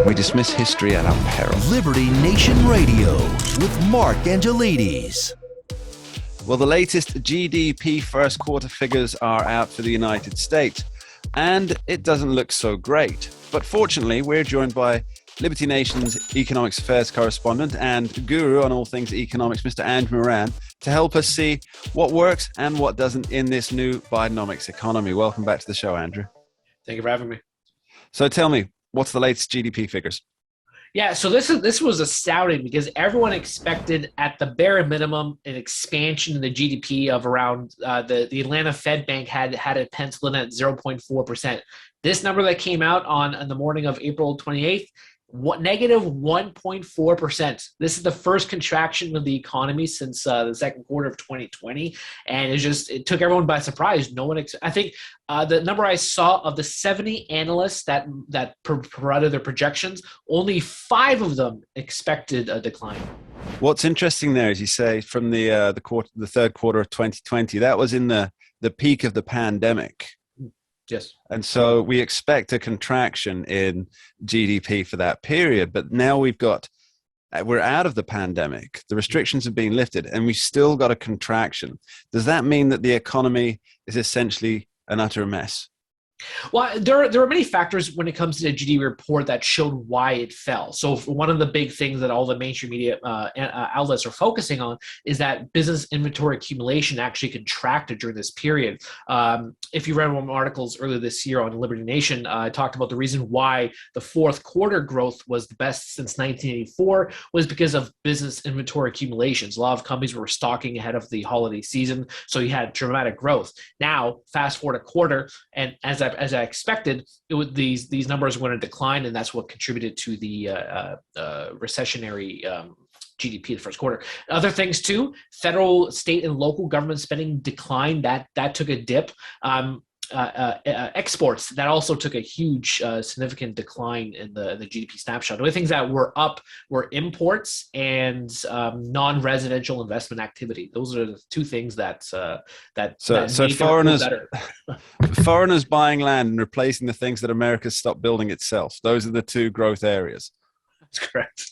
We dismiss history at our peril. Liberty Nation Radio with Mark Angelides. Well, the latest GDP first quarter figures are out for the United States, and it doesn't look so great. But fortunately, we're joined by Liberty Nation's economics affairs correspondent and guru on all things economics, Mr. Andrew Moran, to help us see what works and what doesn't in this new Bidenomics economy. Welcome back to the show, Andrew. Thank you for having me. So tell me, what's the latest GDP figures? Yeah, so this was astounding because everyone expected at the bare minimum an expansion in the GDP of around the Atlanta Fed Bank had it penciled in at 0.4%. This number that came out on the morning of April 28th, negative 1.4%. This is the first contraction of the economy since the second quarter of 2020, and it took everyone by surprise. No one, I think, the number I saw of the 70 analysts that provided their projections, only 5 of them expected a decline. What's interesting there is you say from the third quarter of 2020, that was in the peak of the pandemic. Yes. And so we expect a contraction in GDP for that period. But now we're out of the pandemic. The restrictions have been lifted and we've still got a contraction. Does that mean that the economy is essentially an utter mess? Well, there are many factors when it comes to the GDP report that showed why it fell. So one of the big things that all the mainstream media outlets are focusing on is that business inventory accumulation actually contracted during this period. If you read one of my articles earlier this year on Liberty Nation, I talked about the reason why the fourth quarter growth was the best since 1984 was because of business inventory accumulations. A lot of companies were stocking ahead of the holiday season, so you had dramatic growth. Now, fast forward a quarter, and as I expected, these numbers were going to decline, and that's what contributed to the recessionary GDP in the first quarter. Other things too, federal, state, and local government spending declined. That took a dip. Exports, that also took a huge significant decline in the GDP snapshot. The only things that were up were imports and non-residential investment activity. Those are the two things that foreigners buying land and replacing the things that America stopped building itself. Those are the two growth areas. That's correct.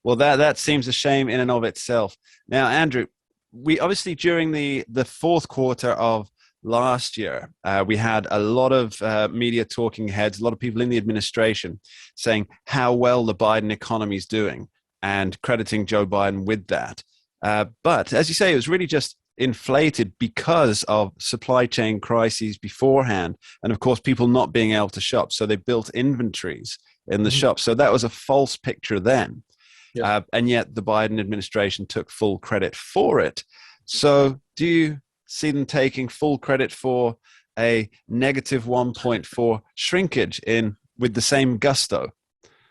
Well, that seems a shame in and of itself. Now, Andrew, we obviously during the fourth quarter of last year, we had a lot of media talking heads, a lot of people in the administration saying how well the Biden economy is doing and crediting Joe Biden with that. But as you say, it was really just inflated because of supply chain crises beforehand. And of course, people not being able to shop. So they built inventories in the shop. So that was a false picture then. Yeah. And yet the Biden administration took full credit for it. So do you see them taking full credit for a negative 1.4 shrinkage with the same gusto?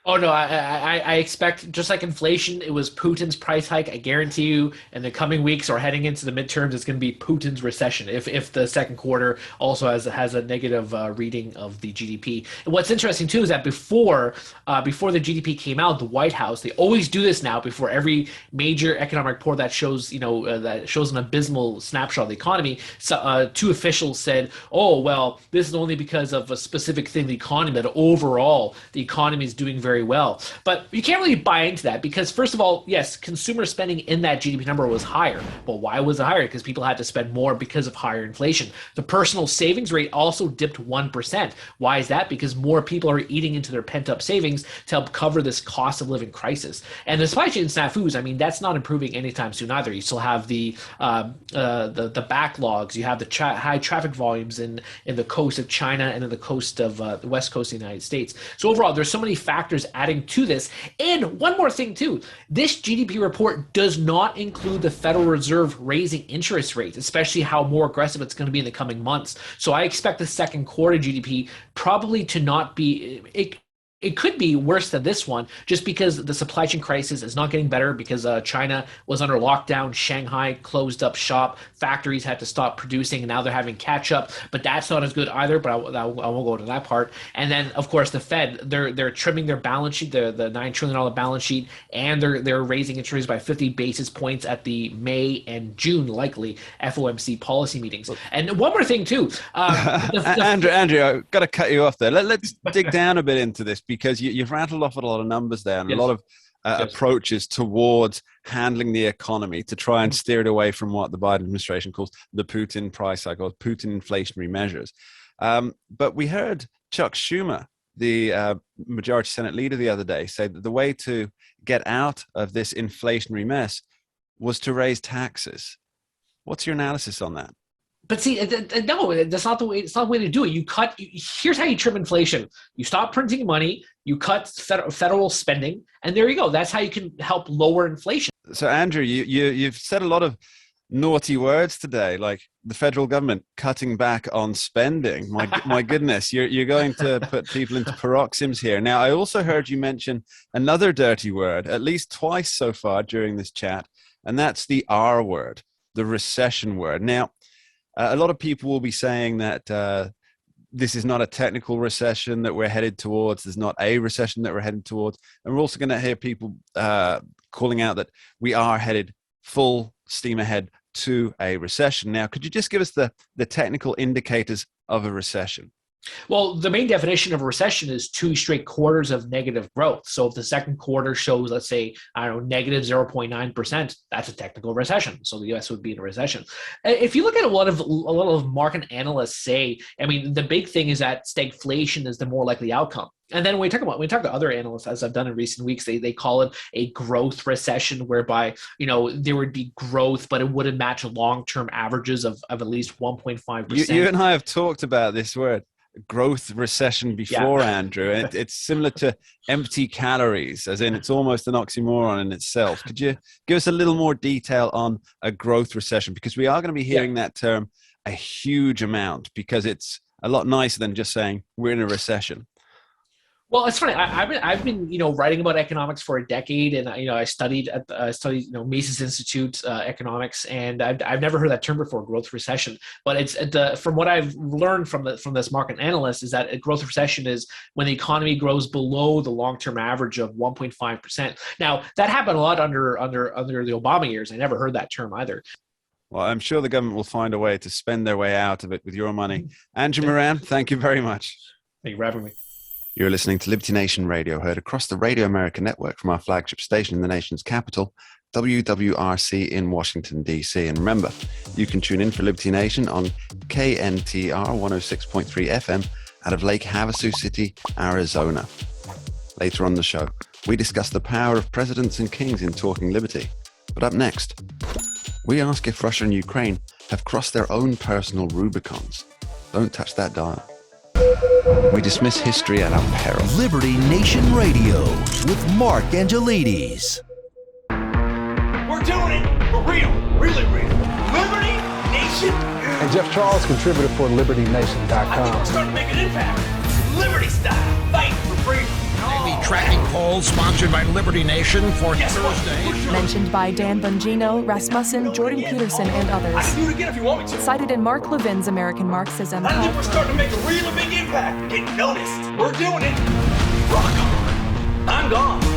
Oh, no, I expect, just like inflation, it was Putin's price hike. I guarantee you in the coming weeks or heading into the midterms, it's going to be Putin's recession if the second quarter also has a negative reading of the GDP. And what's interesting, too, is that before the GDP came out, the White House, they always do this now before every major economic report that shows an abysmal snapshot of the economy. So, 2 officials said, oh, well, this is only because of a specific thing, the economy, but overall, the economy is doing very well. But you can't really buy into that because, first of all, yes, consumer spending in that GDP number was higher. But why was it higher? Because people had to spend more because of higher inflation. The personal savings rate also dipped 1%. Why is that? Because more people are eating into their pent-up savings to help cover this cost of living crisis. And the supply chain snafus, I mean, that's not improving anytime soon either. You still have the backlogs. You have the high traffic volumes in the coast of China and in the coast of the west coast of the United States. So overall, there's so many factors adding to this. And one more thing too, this GDP report does not include the Federal Reserve raising interest rates, especially how more aggressive it's going to be in the coming months. So I expect the second quarter GDP probably to not be, it could be worse than this one just because the supply chain crisis is not getting better because China was under lockdown. Shanghai closed up shop. Factories had to stop producing, and now they're having catch up. But that's not as good either, but I won't go into that part. And then, of course, the Fed, they're trimming their balance sheet, the $9 trillion balance sheet, and they're raising interest rates by 50 basis points at the May and June, likely, FOMC policy meetings. And one more thing, too. Andrew, I've got to cut you off there. Let's dig down a bit into this because you've rattled off a lot of numbers there and a Yes. lot of Yes. approaches towards handling the economy to try and steer it away from what the Biden administration calls the Putin price cycle, Putin inflationary measures. But we heard Chuck Schumer, the majority Senate leader, the other day say that the way to get out of this inflationary mess was to raise taxes. What's your analysis on that? But see, no, that's not the way. It's not the way to do it. Here's how you trim inflation. You stop printing money. You cut federal spending, and there you go. That's how you can help lower inflation. So, Andrew, you've said a lot of naughty words today, like the federal government cutting back on spending. My goodness, you're going to put people into paroxysms here. Now, I also heard you mention another dirty word, at least twice so far during this chat, and that's the R word, the recession word. Now, a lot of people will be saying that this is not a technical recession that we're headed towards. There's not a recession that we're headed towards. And we're also going to hear people calling out that we are headed full steam ahead to a recession. Now, could you just give us the technical indicators of a recession? Well, the main definition of a recession is 2 straight quarters of negative growth. So if the second quarter shows, let's say, I don't know, negative 0.9%, that's a technical recession. So the U.S. would be in a recession. If you look at a lot of market analysts say, I mean, the big thing is that stagflation is the more likely outcome. And then when we talk to other analysts, as I've done in recent weeks, they call it a growth recession, whereby, there would be growth, but it wouldn't match long-term averages of at least 1.5%. You and I have talked about this word, growth recession, before, Yeah. Andrew. It's similar to empty calories, as in it's almost an oxymoron in itself. Could you give us a little more detail on a growth recession? Because we are going to be hearing that term a huge amount, because it's a lot nicer than just saying we're in a recession. Well, it's funny. I've been writing about economics for a decade, and I studied at Mises Institute economics, and I've never heard that term before, growth recession. But it's from what I've learned from this market analyst is that a growth recession is when the economy grows below the long-term average of 1.5%. Now that happened a lot under the Obama years. I never heard that term either. Well, I'm sure the government will find a way to spend their way out of it with your money. Andrew Moran, thank you very much. Thank you for having me. You're listening to Liberty Nation Radio, heard across the Radio America network from our flagship station in the nation's capital, WWRC in Washington, D.C. And remember, you can tune in for Liberty Nation on KNTR 106.3 FM out of Lake Havasu City, Arizona. Later on the show, we discuss the power of presidents and kings in talking liberty. But up next, we ask if Russia and Ukraine have crossed their own personal Rubicons. Don't touch that dial. We dismiss history at our peril. Liberty Nation Radio with Mark Angelides. We're doing it for real, really real. Liberty Nation. And Jeff Charles, contributor for I think LibertyNation.com. we're starting to make an impact. Liberty style, fight for freedom. Daily tracking poll sponsored by Liberty Nation for Guess what? Thursday. We're sure. Mentioned by Dan Bongino, Rasmussen, Jordan Peterson, and I others. can do it again if you want me to. Cited in Mark Levin's American Marxism. I think we're starting to make a really big impact. Get noticed. We're doing it. Rock on. I'm gone.